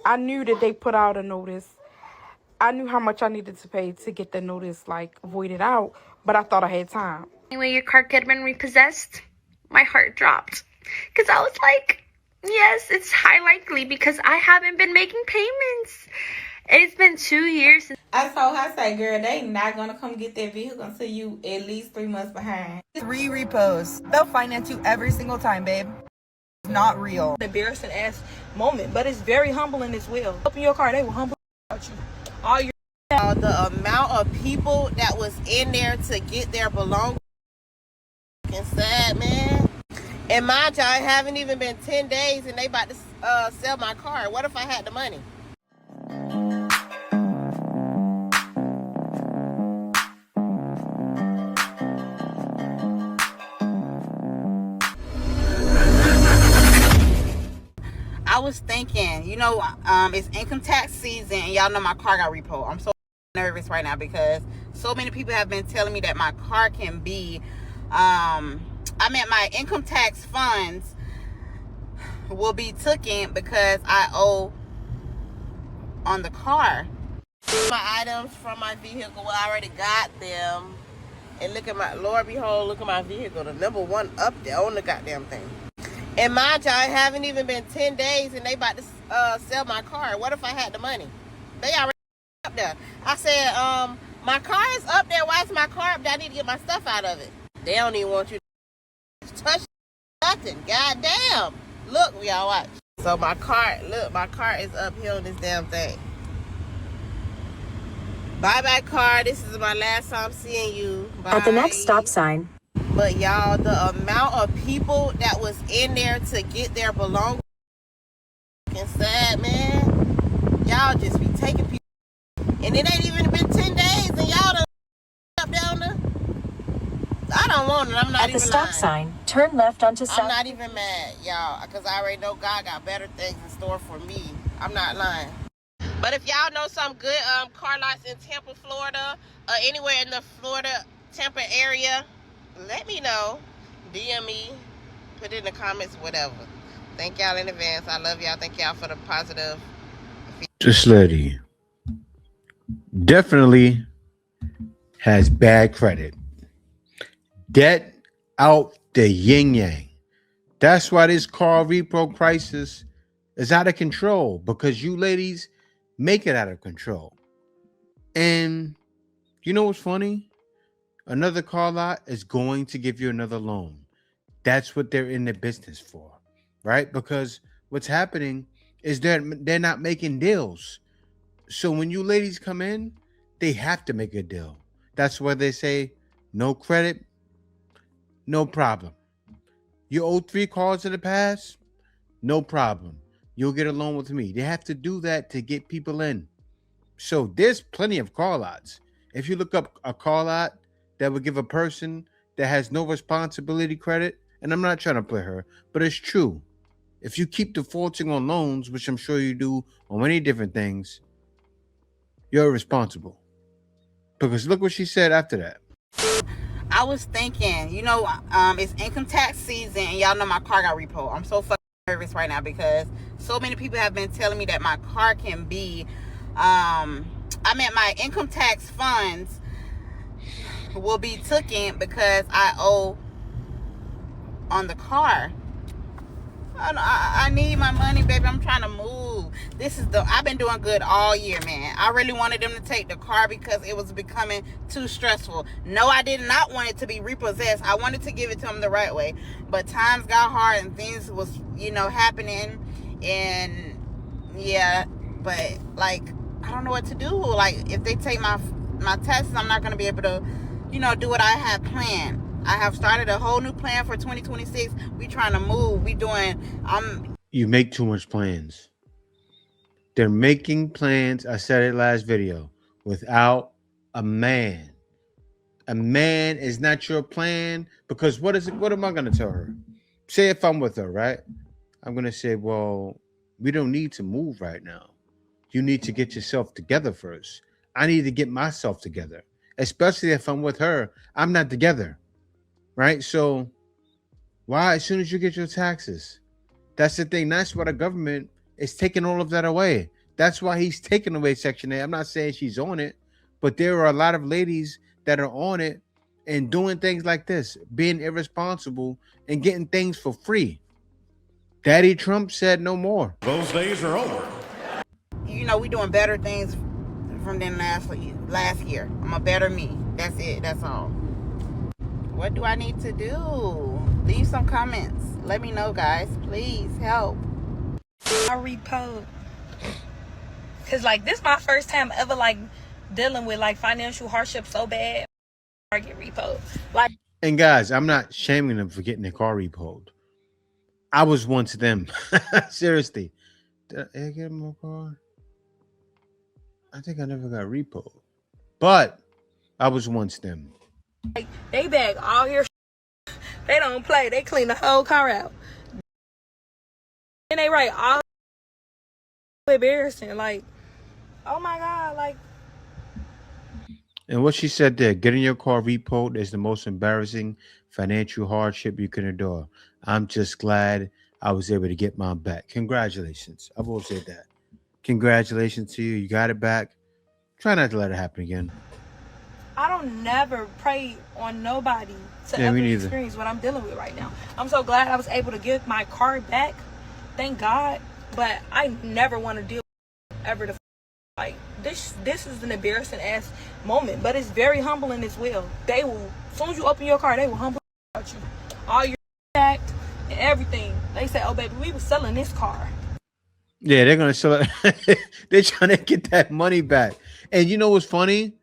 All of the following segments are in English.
I knew that they put out a notice. I knew how much I needed to pay to get the notice, like, voided out, but I thought I had time. Anyway, your car could have been repossessed. My heart dropped. Because I was like, yes, it's high likely because I haven't been making payments. It's been 2 years since I told her, I said, girl, they not going to come get that vehicle until you at least 3 months behind. 3 repos. They'll finance you every single time, babe. It's not real. Embarrassing ass moment, but it's very humbling as well. Open your car, they will humble about you. All your the amount of people that was in there to get their belongings and sad, man. And mind you, I haven't even been 10 days and they about to sell my car. What if I had the money? I was thinking, it's income tax season and y'all know my car got repo. I'm so nervous right now because so many people have been telling me that my car can be, my income tax funds will be taken because I owe on the car. My items from my vehicle, well, I already got them. And look at Lord behold, look at my vehicle. The number one up there on the goddamn thing. And mind you, I haven't even been 10 days and they about to sell my car. What if I had the money? They already up there. I said, my car is up there. Why is my car up there? I need to get my stuff out of it. They don't even want you to touch nothing. God damn. Look, y'all watch. So my car is up here on this damn thing. Bye-bye, car. This is my last time seeing you. Bye. At the next stop sign. But y'all, the amount of people that was in there to get their belongings and sad, man. Y'all just be taking people. And it ain't even been 10 days and y'all done up down there. I don't want it. I'm not even At the stop sign, turn left onto South. I'm not even mad, y'all, because I already know God got better things in store for me. I'm not lying. But if y'all know some good car lots in Tampa, Florida, or anywhere in the Florida, Tampa area, let me know. DM me. Put it in the comments, whatever. Thank y'all in advance. I love y'all. Thank y'all for the positive. This lady definitely has bad credit. Debt out the yin yang. That's why this car repo crisis is out of control, because you ladies make it out of control. And you know what's funny? Another car lot is going to give you another loan. That's what they're in the business for, right? Because what's happening is they're not making deals. So when you ladies come in, they have to make a deal. That's why they say no credit, no problem. You owe 3 cars in the past, no problem. You'll get a loan with me. They have to do that to get people in. So there's plenty of car lots. If you look up a car lot that would give a person that has no responsibility credit, and I'm not trying to play her, but it's true. If you keep defaulting on loans, which I'm sure you do on many different things, you're irresponsible. Because look what she said after that. I was thinking, it's income tax season and y'all know my car got repo. I'm so fucking nervous right now because so many people have been telling me that my car can be, my income tax funds will be taken because I owe on the car. I need my money, baby. I'm trying to move. I've been doing good all year, man. I really wanted them to take the car because it was becoming too stressful. No, I did not want it to be repossessed. I wanted to give it to them the right way. But times got hard and things was, happening. And yeah, but I don't know what to do. If they take my taxes, I'm not going to be able to, do what I had planned. I have started a whole new plan for 2026. We trying to move. You make too much plans. They're making plans, I said it last video, without a man. A man is not your plan, because what am I going to tell her? Say if I'm with her, right? I'm going to say, well, we don't need to move right now. You need to get yourself together first. I need to get myself together. Especially if I'm with her, I'm not together. Right? So why, as soon as you get your taxes? That's the thing. That's why the government is taking all of that away. That's why he's taking away Section 8. I'm not saying she's on it, but there are a lot of ladies that are on it and doing things like this, being irresponsible and getting things for free. Daddy Trump said no more. Those days are over. You know, we doing better things from than last year. I'm a better me. That's it. That's all. What do I need to do? Leave some comments. Let me know, guys. Please help. I repo. Cause like this my first time ever like dealing with like financial hardship so bad. I get repo. Like, and guys, I'm not shaming them for getting their car repoed. I was once them. Seriously. Did I get my car? I think I never got repoed. But I was once them. Like they bag all your they don't play. They clean the whole car out. And they write all embarrassing. Like, oh my God, like. And what she said there, getting your car repoed is the most embarrassing financial hardship you can endure. I'm just glad I was able to get mine back. Congratulations. I've always said that. Congratulations to you. You got it back. Try not to let it happen again. I don't never prey on nobody to ever experience what I'm dealing with right now. I'm so glad I was able to get my car back. Thank God. But I never want to deal with ever the like this is an embarrassing ass moment, but it's very humbling as well. They will, as soon as you open your car, they will humble about you. All your act and everything. They say, oh baby, we was selling this car. Yeah, they're gonna sell it. They're trying to get that money back. And you know what's funny?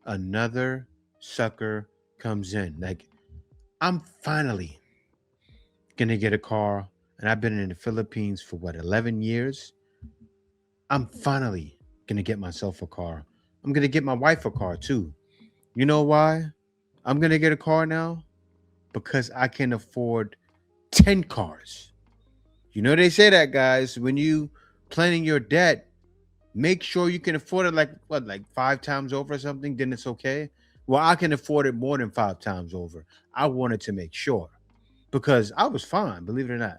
Another sucker comes in. Like, I'm finally gonna get a car, and I've been in the Philippines for 11 years. I'm finally gonna get myself a car. I'm gonna get my wife a car too. You know why I'm gonna get a car now? Because I can afford 10 cars. You know they say that, guys, when you planning your debt, make sure you can afford it like 5 times over or something, then it's okay. Well, I can afford it more than 5 times over. I wanted to make sure because I was fine, believe it or not.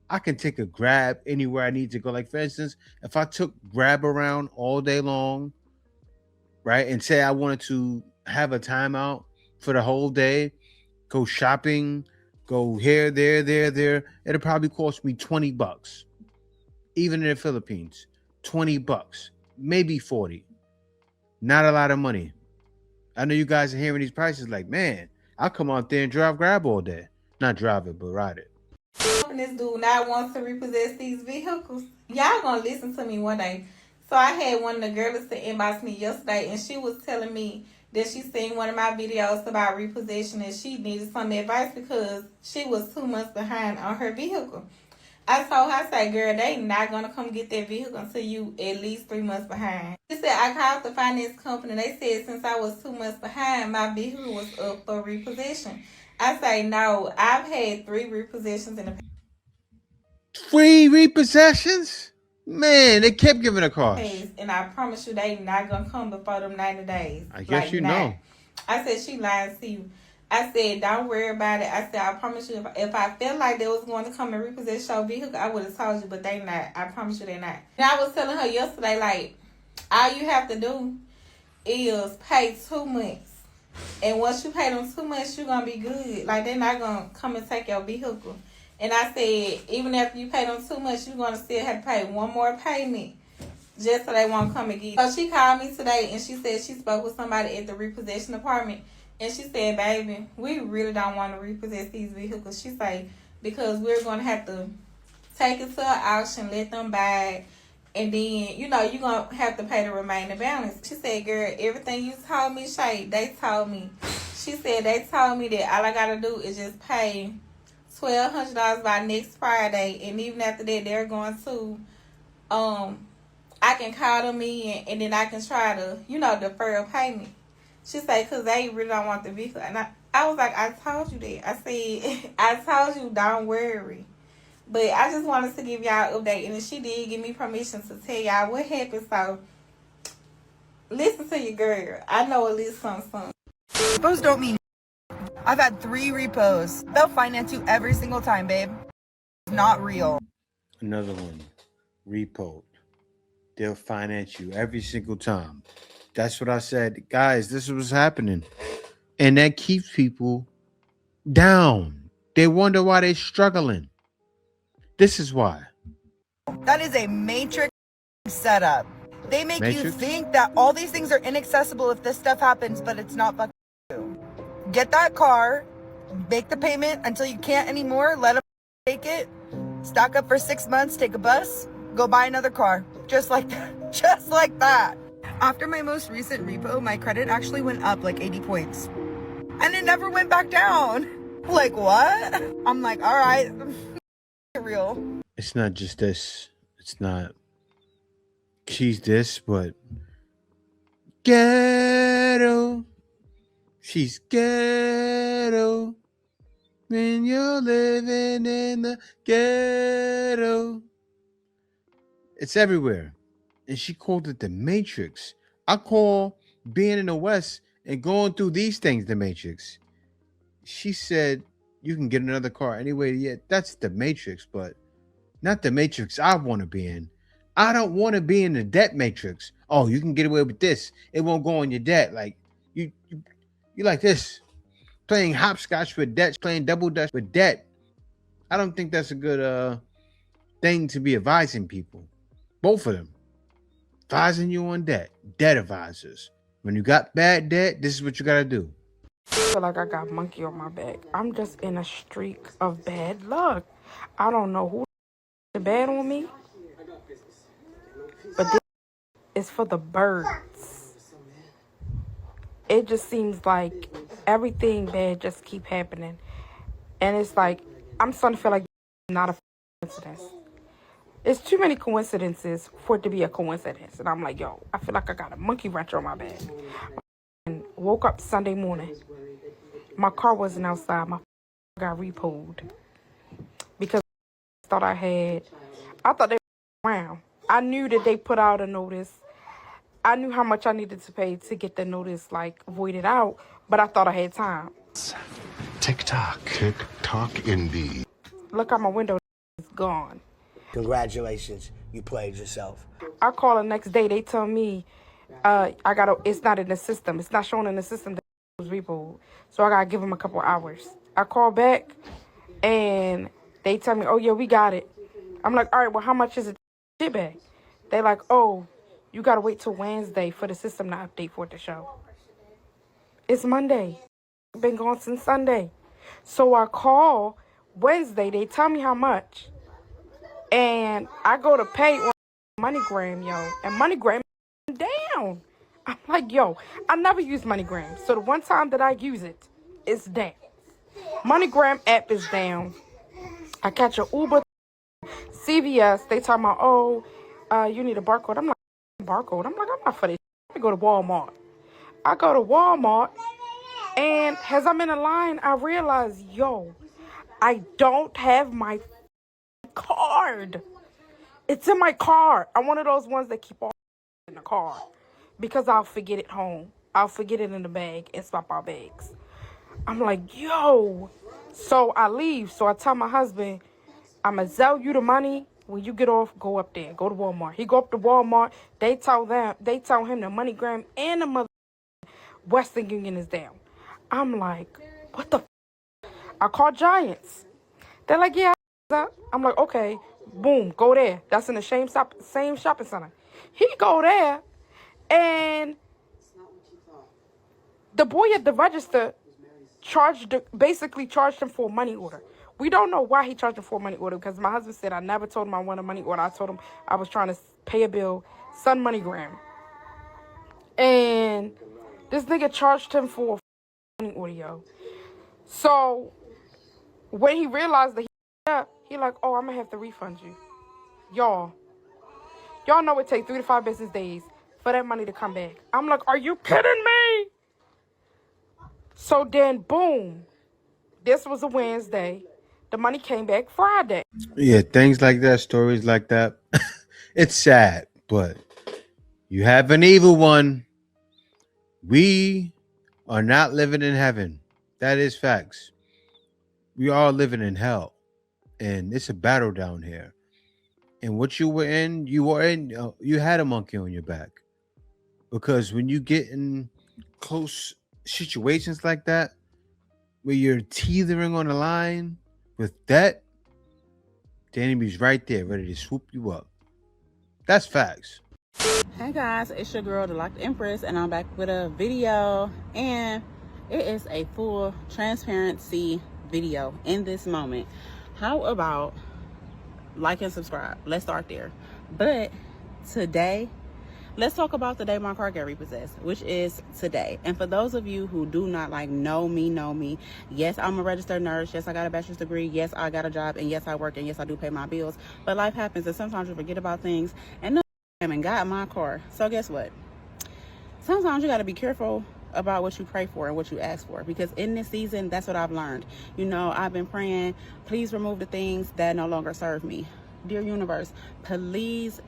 I can take a Grab anywhere I need to go. Like, for instance, if I took Grab around all day long, right, and say I wanted to have a timeout for the whole day, go shopping, go here, there, it'll probably cost me $20. Even in the Philippines, $20, maybe 40. Not a lot of money. I know you guys are hearing these prices like, man, I'll come out there and drive Grab all day. Not drive it, but ride it. This dude now wants to repossess these vehicles. Y'all gonna listen to me one day. So I had one of the girls to inbox me yesterday, and she was telling me that she seen one of my videos about repossession and she needed some advice because she was 2 months behind on her vehicle. I told her, I said, girl, they not gonna come get that vehicle until you at least 3 months behind. She said, I called the finance company. They said since I was 2 months behind, my vehicle was up for repossession. I say, no, I've had 3 repossessions in the past. 3 repossessions? Man, they kept giving a car. And I promise you, they not gonna come before them 90 days. I guess like, you know. I said, she lied to you. I said, don't worry about it. I said, I promise you, if I felt like they was going to come and repossess your vehicle, I would have told you, but they not. I promise you they not. And I was telling her yesterday, like, all you have to do is pay 2 months. And once you pay them 2 months, you're going to be good. Like, they're not going to come and take your vehicle. And I said, even after you pay them 2 months, you're going to still have to pay one more payment just so they won't come and get you. So she called me today, and she said she spoke with somebody at the repossession department. And she said, baby, we really don't want to repossess these vehicles. She said, because we're going to have to take it to an auction, let them buy it. And then, you know, you're going to have to pay the remaining balance. She said, girl, everything you told me, Shay, they told me. She said, they told me that all I got to do is just pay $1,200 by next Friday. And even after that, they're going to, I can call them in and then I can try to, you know, defer a payment. She said, because they really don't want the vehicle. And I was like, I told you that. I said, I told you, don't worry. But I just wanted to give y'all an update. And she did give me permission to tell y'all what happened. So, listen to your girl. I know at least something. Repos don't mean. I've had 3 repos. They'll finance you every single time, babe. It's not real. Another one. Repoed. they'll finance you every single time. That's what I said. Guys, this is what's happening. And that keeps people down. They wonder why they're struggling. This is why. That is a matrix setup. They make you Matrix? think that all these things are inaccessible if this stuff happens, but it's not fucking true. Get that car, make the payment until you can't anymore, let them take it, stock up for 6 months, take a bus, go buy another car. Just like that. Just like that. After my most recent repo, my credit actually went up like 80 points. And it never went back down. Like, what? I'm like, all right, real. It's not just this. It's not she's this, but ghetto. She's ghetto. When you're living in the ghetto. It's everywhere. And she called it the Matrix. I call being in the West and going through these things the Matrix. She said you can get another car anyway. Yeah, that's the Matrix, but not the Matrix I want to be in. I don't want to be in the debt matrix. Oh, you can get away with this. It won't go on your debt. Like you like this. Playing hopscotch with debt, playing double dutch with debt. I don't think that's a good thing to be advising people. Both of them. Advising you on debt. Debt advisors. When you got bad debt, this is what you gotta do. I feel like I got monkey on my back. I'm just in a streak of bad luck. I don't know who bad on me, but this is for the birds. It just seems like everything bad just keep happening, and it's like I'm starting to feel like it's not a coincidence. It's too many coincidences for it to be a coincidence, and I'm like, yo, I feel like I got a monkey wrench on my back. And woke up Sunday morning. My car wasn't outside. My got repoed because I thought they were around. I knew that they put out a notice. I knew how much I needed to pay to get the notice like voided out, but I thought I had time. TikTok. TikTok indeed. Look out my window, it's gone. Congratulations, you played yourself. I call the next day. They tell me, it's not in the system. It's not showing in the system that it was repoed. So I gotta give them a couple hours. I call back, and they tell me, oh yeah, we got it. I'm like, all right, well, how much is it? Shit back. They like, oh, you gotta wait till Wednesday for the system to update for it to show. It's Monday. Been gone since Sunday. So I call Wednesday. They tell me how much. And I go to pay on MoneyGram, yo. And MoneyGram is down. I'm like, yo, I never use MoneyGram. So the one time that I use it, it's down. MoneyGram app is down. I catch an Uber, CVS. They talking about, oh, you need a barcode. I'm like, barcode? I'm like, I'm not for this. Let me go to Walmart. I go to Walmart. And as I'm in a line, I realize, yo, I don't have my card. It's in my car. I'm one of those ones that keep all in the car because I'll forget it home. I'll forget it in the bag and swap our bags. I'm like, yo. So I leave. So I tell my husband, I'm going to sell you the money. When you get off, go up there. Go to Walmart. He go up to Walmart. They tell him the MoneyGram and the mother Western Union is down. I'm like, what the I call Giants. They're like, yeah. I'm like, okay, boom, go there. That's in the same shopping center. He go there, and the boy at the register basically charged him for a money order. We don't know why he charged him for a money order because my husband said I never told him I wanted a money order. I told him I was trying to pay a bill, send MoneyGram. And this nigga charged him for a money order, yo. So when he realized that he like, oh, I'm going to have to refund you. Y'all know it takes 3 to 5 business days for that money to come back. I'm like, are you kidding me? So then, boom. This was a Wednesday. The money came back Friday. Yeah, things like that, stories like that. It's sad, but you have an evil one. We are not living in heaven. That is facts. We are living in hell. And it's a battle down here. And what you were in, you had a monkey on your back. Because when you get in close situations like that, where you're teetering on the line with debt, the enemy's right there, ready to swoop you up. That's facts. Hey guys, it's your girl, the Locked Empress, and I'm back with a video, and it is a full transparency video in this moment. How about like and subscribe? Let's start there. But today, let's talk about the day my car got repossessed, which is today. And for those of you who do not know me, yes, I'm a registered nurse. Yes, I got a bachelor's degree. Yes, I got a job. And yes, I work. And yes, I do pay my bills. But life happens, and sometimes you forget about things. And no, I haven't got my car. So guess what? Sometimes you got to be careful about what you pray for and what you ask for, because in this season, that's what I've learned. You know, I've been praying, please remove the things that no longer serve me. Dear universe, please,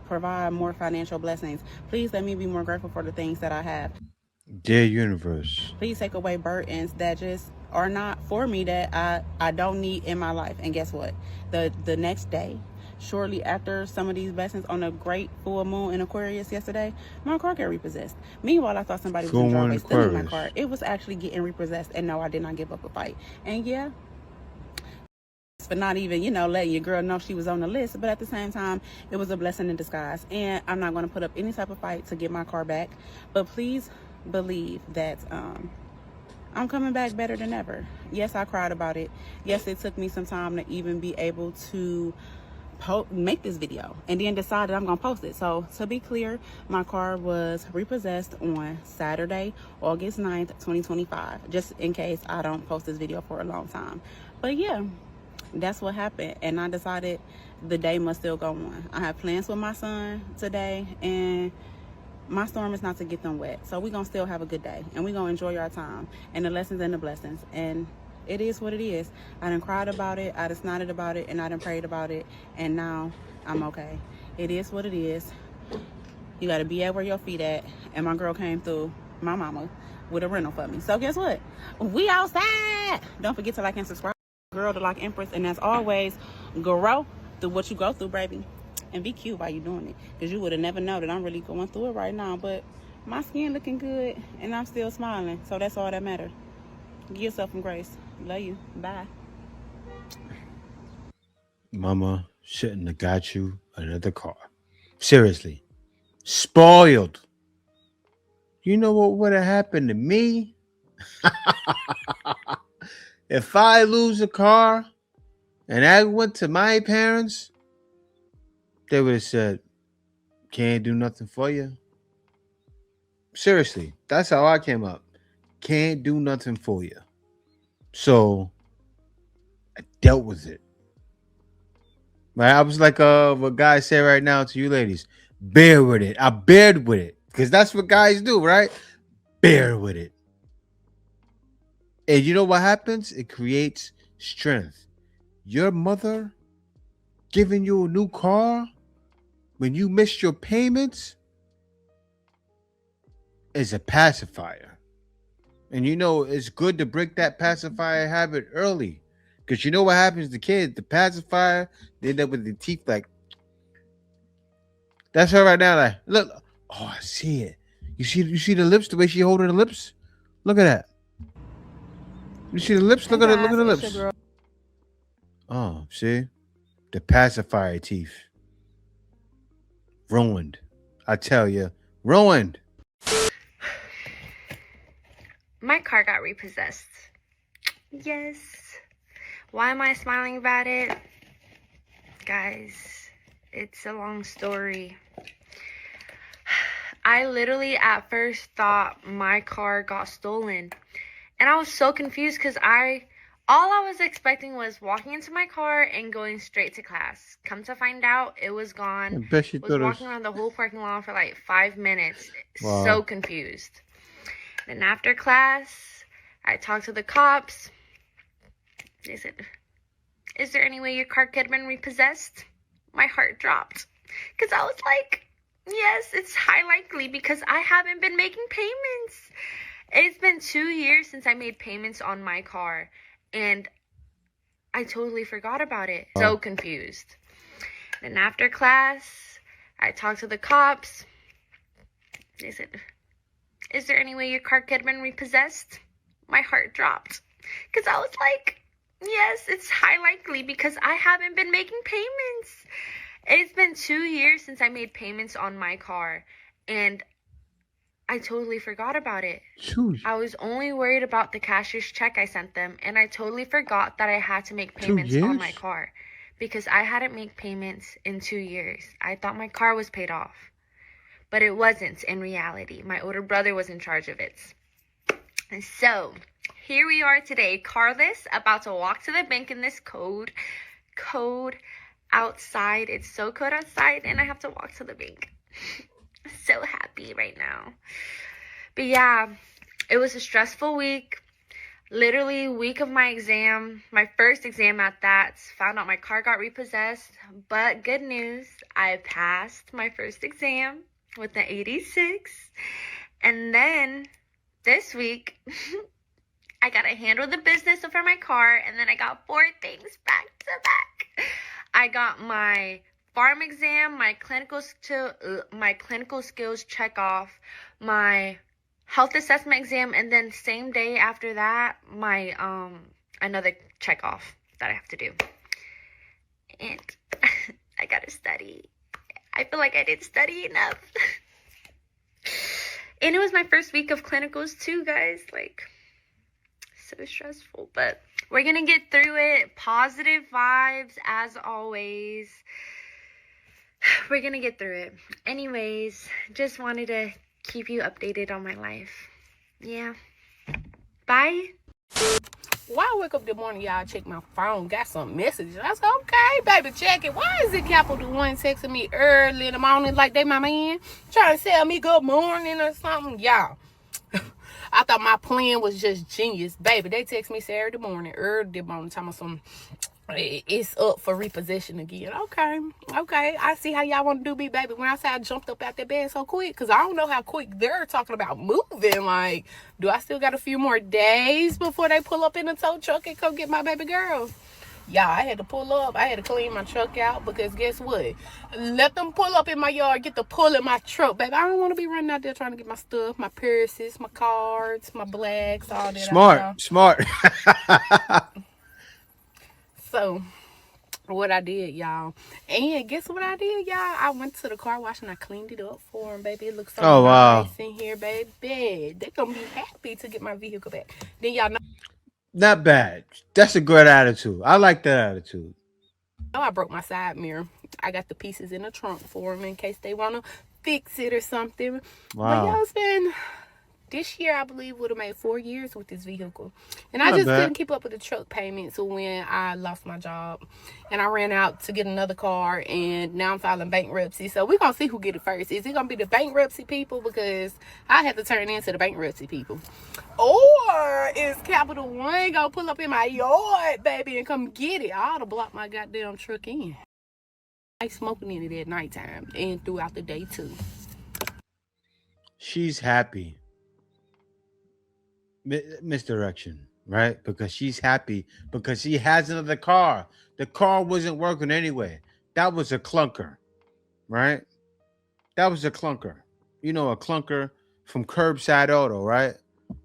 provide more financial blessings. Please let me be more grateful for the things that I have. Dear universe, please take away burdens that just are not for me, that I don't need in my life. And guess what? The next day, shortly after some of these blessings, on a great full moon in Aquarius yesterday, my car got repossessed. Meanwhile, I thought somebody was in the driveway stealing my car. It was actually getting repossessed, and no, I did not give up a fight. And yeah, for not even, letting your girl know she was on the list, but at the same time, it was a blessing in disguise. And I'm not going to put up any type of fight to get my car back, but please believe that I'm coming back better than ever. Yes, I cried about it. Yes, it took me some time to even be able to make this video and then decide that I'm gonna post it. So to be clear, my car was repossessed on Saturday, August 9th, 2025, just in case I don't post this video for a long time. But yeah, that's what happened, and I decided the day must still go on. I have plans with my son today, and my storm is not to get them wet. So we're gonna still have a good day, and we're gonna enjoy our time and the lessons and the blessings. And it is what it is. I done cried about it, I done snotted about it, and I done prayed about it, and now I'm okay. It is what it is. You gotta be at where your feet at. And my girl came through, my mama, with a rental for me. So guess what? We outside. Don't forget to like and subscribe. Girl, the Locked Empress, and as always, grow through what you go through, baby. And be cute while you're doing it, because you would have never known that I'm really going through it right now. But my skin looking good, and I'm still smiling, so that's all that matters. Give yourself some grace. Love you. Bye. Mama shouldn't have got you another car. Seriously. Spoiled. You know what would have happened to me? If I lose a car and I went to my parents, they would have said, can't do nothing for you. Seriously, that's how I came up. Can't do nothing for you. So I dealt with it. Right? I was like what guys say right now to you ladies. Bear with it. I bared with it. Because that's what guys do, right? Bear with it. And you know what happens? It creates strength. Your mother giving you a new car when you missed your payments is a pacifier. And it's good to break that pacifier habit early. Because you know what happens to kids? The pacifier, they end up with the teeth like. That's her right now. Like, look. Oh, I see it. You see the lips, the way she holding the lips? Look at that. You see the lips? Look at it. Look at the lips. Oh, see? The pacifier teeth. Ruined. I tell you. Ruined. My car got repossessed. Yes. Why am I smiling about it? Guys, it's a long story. I literally at first thought my car got stolen. And I was so confused because all I was expecting was walking into my car and going straight to class. Come to find out, it was gone. I bet she was walking around the whole parking lot for like 5 minutes. Wow. So confused. Then after class, I talked to the cops. They said, is there any way your car could have been repossessed? My heart dropped. Because I was like, yes, it's high likely because I haven't been making payments. It's been 2 years since I made payments on my car. And I totally forgot about it. So confused. Then after class, I talked to the cops. They said, is there any way your car could have been repossessed? My heart dropped. Because I was like, yes, it's high likely because I haven't been making payments. It's been 2 years since I made payments on my car. And I totally forgot about it. I was only worried about the cashier's check I sent them. And I totally forgot that I had to make payments on my car. Because I hadn't made payments in 2 years. I thought my car was paid off. But it wasn't in reality. My older brother was in charge of it. And so, here we are today, carless, about to walk to the bank in this cold outside. It's so cold outside, and I have to walk to the bank. So happy right now. But yeah, it was a stressful week. Literally week of my exam, my first exam at that. Found out my car got repossessed. But good news, I passed my first exam with an 86. And then this week, I got to handle the business for my car, and then I got 4 things back to back. I got my farm exam, my clinical skills check off, my health assessment exam, and then same day after that, my another check off that I have to do. And I got to study. I feel like I didn't study enough. And it was my first week of clinicals too, guys. Like, so stressful. But we're going to get through it. Positive vibes, as always. We're going to get through it. Anyways, just wanted to keep you updated on my life. Yeah. Bye. Why I wake up this morning, y'all check my phone, got some messages. I said, okay, baby, check it. Why is it Capital One texting me early in the morning like they my man? Trying to tell me good morning or something? Y'all, I thought my plan was just genius. Baby, they text me Saturday morning, early morning, talking about some, it's up for repossession again. Okay, I see how y'all want to do me, baby. When I say I jumped up out that bed so quick, because I don't know how quick they're talking about moving. Like, do I still got a few more days before they pull up in the tow truck and come get my baby girl? Yeah, I had to pull up. I had to clean my truck out because guess what? Let them pull up in my yard, get to pull in my truck, baby. I don't want to be running out there trying to get my stuff, my purses, my cards, my blacks, all that. Smart. So, what I did, y'all. And guess what I did, y'all? I went to the car wash and I cleaned it up for them, baby. It looks so nice in here, baby. They're going to be happy to get my vehicle back. Then y'all know. Not bad. That's a good attitude. I like that attitude. I broke my side mirror. I got the pieces in the trunk for them in case they want to fix it or something. Wow. But y'all, it's been... This year, I believe, would have made 4 years with this vehicle. And I just couldn't keep up with the truck payments when I lost my job. And I ran out to get another car, and now I'm filing bankruptcy. So we're going to see who get it first. Is it going to be the bankruptcy people? Because I had to turn into the bankruptcy people. Or is Capital One going to pull up in my yard, baby, and come get it? I ought to block my goddamn truck in. I smoking in it at nighttime and throughout the day, too. She's happy. Misdirection, right? Because she's happy because she has another car. The car wasn't working anyway. That was a clunker, right? That was a clunker. You know, a clunker from Curbside Auto, right?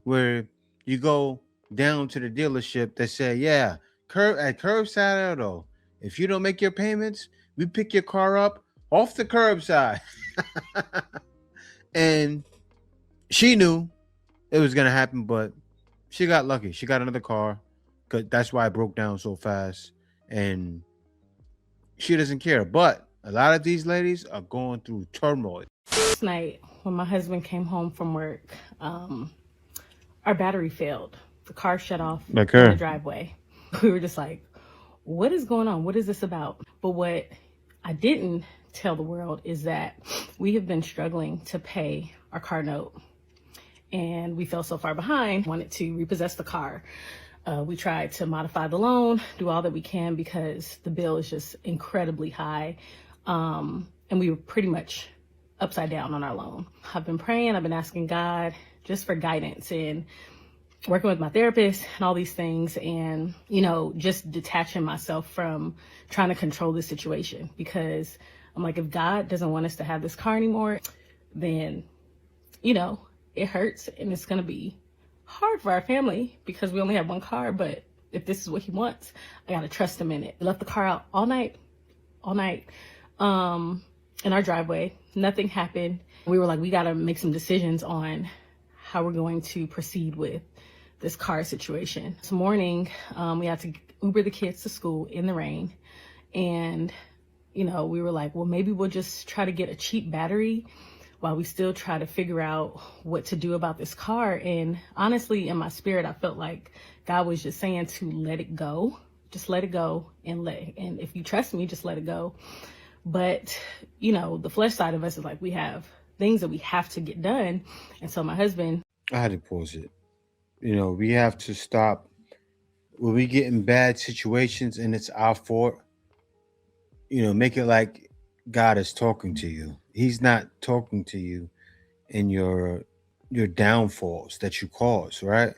Where you go down to the dealership that say, yeah, at Curbside Auto, if you don't make your payments, we pick your car up off the curbside. And she knew it was gonna happen, but she got lucky. She got another car, because that's why it broke down so fast. And she doesn't care. But a lot of these ladies are going through turmoil. Last night, when my husband came home from work, our battery failed. The car shut off in the driveway. We were just like, "What is going on? What is this about?" But what I didn't tell the world is that we have been struggling to pay our car note. And we fell so far behind, wanted to repossess the car. We tried to modify the loan, do all that we can because the bill is just incredibly high. And we were pretty much upside down on our loan. I've been praying, I've been asking God just for guidance and working with my therapist and all these things, and, you know, just detaching myself from trying to control the situation, because I'm like, if God doesn't want us to have this car anymore, then, you know, it hurts and it's going to be hard for our family because we only have one car. But if this is what he wants, I got to trust him in it. I left the car out all night, in our driveway. Nothing happened. We were like, we got to make some decisions on how we're going to proceed with this car situation. This morning, we had to Uber the kids to school in the rain. And, you know, we were like, well, maybe we'll just try to get a cheap battery while we still try to figure out what to do about this car. And honestly, in my spirit, I felt like God was just saying to let it go. Just let it go, and if you trust me, just let it go. But, you know, the flesh side of us is like, we have things that we have to get done. And so my husband, I had to pause it. You know, we have to stop when we get in bad situations and it's our fault. You know, make it like God is talking to you. He's not talking to you in your downfalls that you cause, right?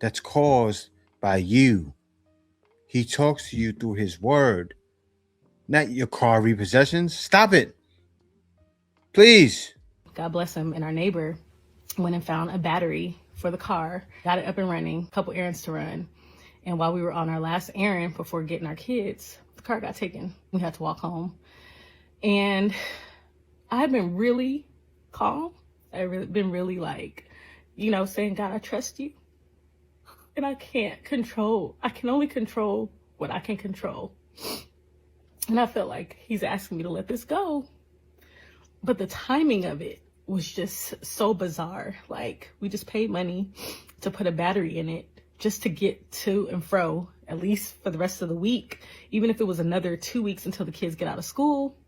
That's caused by you. He talks to you through his word, not your car repossessions. Stop it. Please. God bless him, and our neighbor went and found a battery for the car, got it up and running, a couple errands to run. And while we were on our last errand before getting our kids, the car got taken. We had to walk home. And I've been really calm. I've been really like, you know, saying, God, I trust you. And I can only control what I can control. And I felt like he's asking me to let this go. But the timing of it was just so bizarre. Like, we just paid money to put a battery in it just to get to and fro, at least for the rest of the week, even if it was another 2 weeks until the kids get out of school,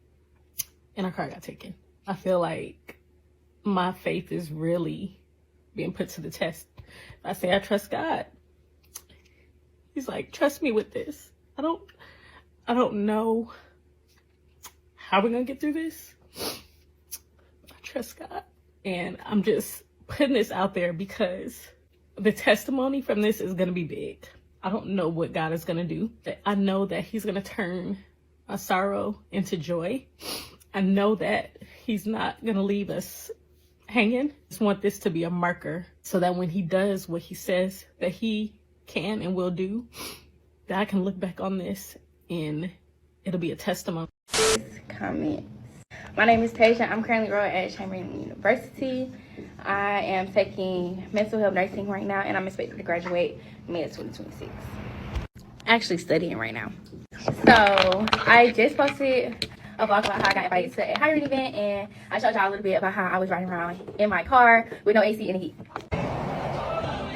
and our car got taken. I feel like my faith is really being put to the test. I say I trust God. He's like, trust me with this. I don't know how we're gonna get through this. I trust God. And I'm just putting this out there because the testimony from this is gonna be big. I don't know what God is gonna do. I know that he's gonna turn a sorrow into joy. I know that he's not gonna leave us hanging. I just want this to be a marker so that when he does what he says that he can and will do, that I can look back on this and it'll be a testimony. Comments. My name is Tasia. I'm currently enrolled at Chamberlain University. I am taking mental health nursing right now, and I'm expected to graduate May of 2026. Actually studying right now. So I just posted a vlog about how I got invited to a hiring event, and I showed y'all a little bit about how I was riding around in my car with no AC in the heat.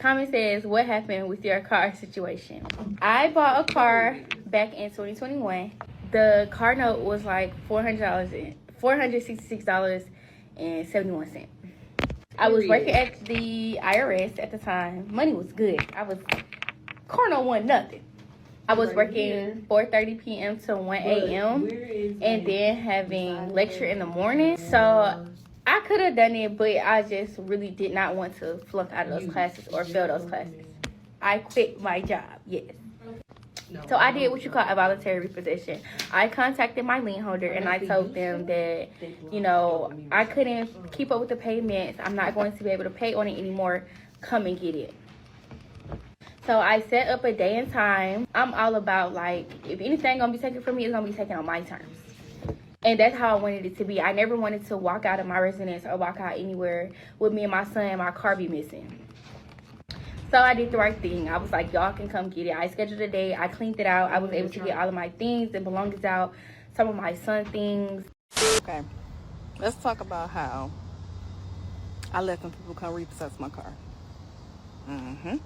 Comment says, what happened with your car situation? I bought a car back in 2021. The car note was like $466.71. I was working at the IRS at the time. Money was good. Car note wasn't nothing. I was working 4:30 p.m. to 1 a.m. and then having lecture in the morning. So I could have done it, but I just really did not want to flunk out of those classes or fail those classes. I quit my job, yes. So I did what you call a voluntary repossession. I contacted my lien holder and I told them that, you know, I couldn't keep up with the payments. I'm not going to be able to pay on it anymore. Come and get it. So I set up a day and time. I'm all about, like, if anything gonna be taken from me, it's gonna be taken on my terms. And that's how I wanted it to be. I never wanted to walk out of my residence or walk out anywhere with me and my son and my car be missing. So I did the right thing. I was like, y'all can come get it. I scheduled a day. I cleaned it out. I was able to get all of my things and belongings out. Some of my son things. Okay. Let's talk about how I let some people come repossess my car. And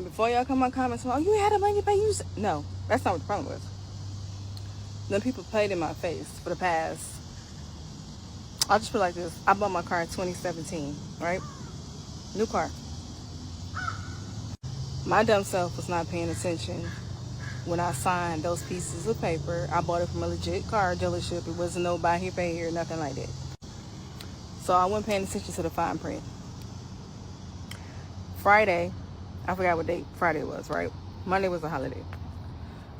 before y'all come on comments, oh, you had the money to pay. No, that's not what the problem was. Then people played in my face for the past. I'll just put it like this. I bought my car in 2017, right? New car. My dumb self was not paying attention when I signed those pieces of paper. I bought it from a legit car dealership. It wasn't no buy here, pay here, nothing like that. So I wasn't paying attention to the fine print. Friday, I forgot what date Friday was, right? Monday was a holiday.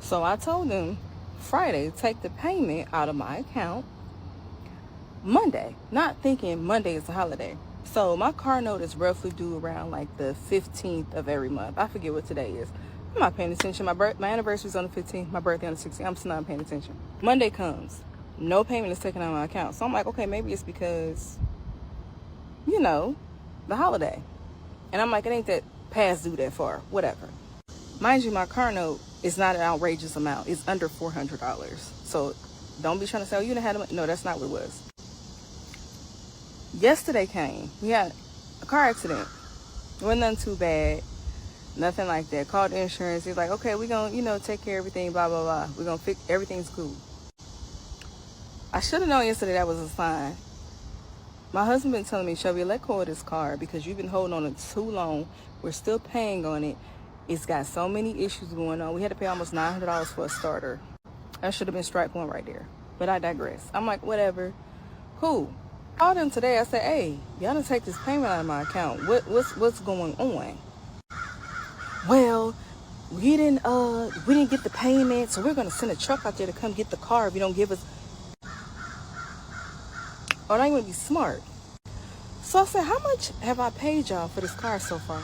So I told them Friday, take the payment out of my account Monday, not thinking Monday is a holiday. So my car note is roughly due around like the 15th of every month. I forget what today is. I'm not paying attention. My anniversary's on the 15th, my birthday on the 16th. I'm still not paying attention. Monday comes, no payment is taken out of my account. So I'm like, okay, maybe it's because, you know, the holiday. And I'm like, it ain't that past due that far, whatever. Mind you, my car note is not an outrageous amount. It's under $400. So don't be trying to say, oh, you done had a... No, that's not what it was. Yesterday came. We had a car accident. It wasn't nothing too bad. Nothing like that. Called the insurance. He's like, okay, we're going to, you know, take care of everything, blah, blah, blah. We're going to fix... Everything's cool. I should have known yesterday that was a sign. My husband been telling me, Shelby, let go of this car because you've been holding on it too long. We're still paying on it. It's got so many issues going on. We had to pay almost $900 for a starter. That should have been strike one right there. But I digress. I'm like, whatever. Cool. Called them today. I said, hey, y'all done take this payment out of my account. What's going on? Well, we didn't get the payment, so we're gonna send a truck out there to come get the car if you don't give us. Oh, now you wanna be smart. So I said, how much have I paid y'all for this car so far?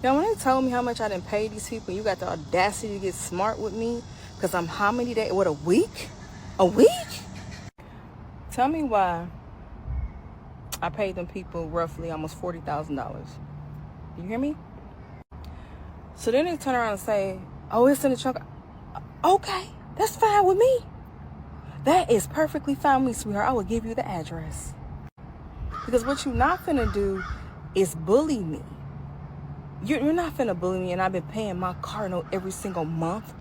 Now, when they told me how much I didn't pay these people, you got the audacity to get smart with me, because I'm how many days? What, a week? A week? Tell me why I paid them people roughly almost $40,000. You hear me? So then they turn around and say, oh, it's in the trunk. Okay, that's fine with me. That is perfectly fine with me, sweetheart. I will give you the address. Because what you're not finna do is bully me. You're not finna bully me, and I've been paying my car note every single month.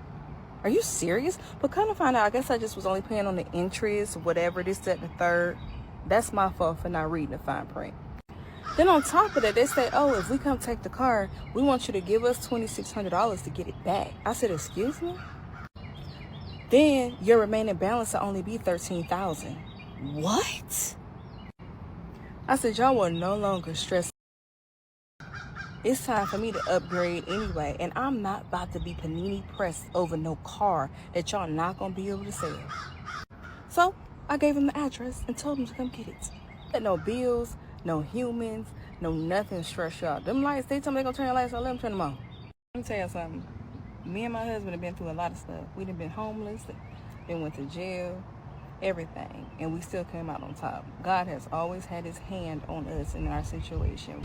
Are you serious? But kind of find out, I guess I just was only paying on the interest, whatever, this, that, and the third. That's my fault for not reading the fine print. Then on top of that, they say, oh, if we come take the car, we want you to give us $2,600 to get it back. I said, excuse me? Then your remaining balance will only be $13,000. What? I said, y'all will no longer stress. It's time for me to upgrade anyway, and I'm not about to be panini pressed over no car that y'all not gonna be able to sell. So I gave him the address and told him to come get it. Had no bills, no humans, no nothing stress y'all. Them lights, they tell me they gonna turn the lights on, let them turn them on. Let me tell you something. Me and my husband have been through a lot of stuff. We done been homeless, then went to jail, everything, and we still came out on top. God has always had his hand on us in our situation.